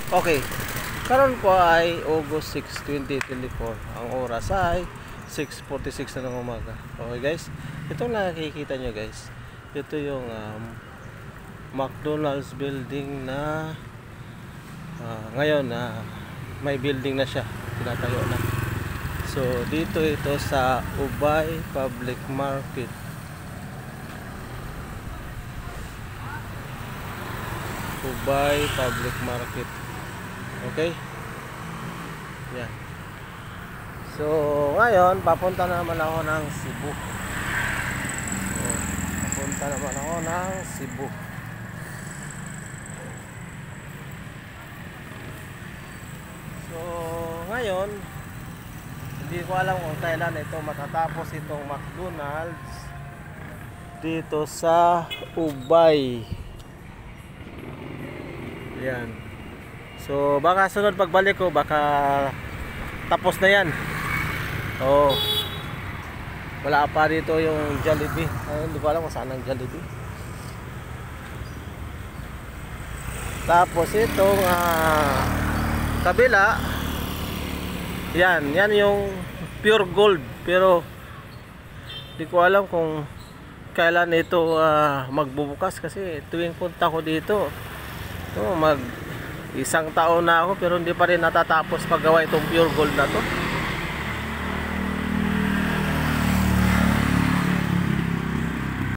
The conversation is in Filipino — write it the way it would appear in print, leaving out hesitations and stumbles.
Okay. Karon po ay August 6, 2024. Ang oras ay 6:46 na ng umaga. Okay guys. Itong nakikita nyo guys. Ito yung McDonald's building na ngayon may building na siya. Tinatayo na. So dito ito sa Ubay Public Market. Ubay Public Market. Okay? Yan. So, ngayon, papunta naman ako ng Cebu. So, papunta naman ako ng Cebu. So, ngayon, hindi ko alam kung kailan ito matatapos itong McDonald's dito sa Ubay. Yan. So baka sunod pagbalik ko baka tapos na yan. Oh. Wala pa dito yung Jollibee. Ay, hindi ko alam kung saan ang Jollibee. Tapos itong kabila. Yan yung pure gold. Pero hindi ko alam kung kailan ito magbubukas kasi tuwing punta ko dito mag isang taon na ako pero hindi pa rin natatapos paggawa itong pure gold na to.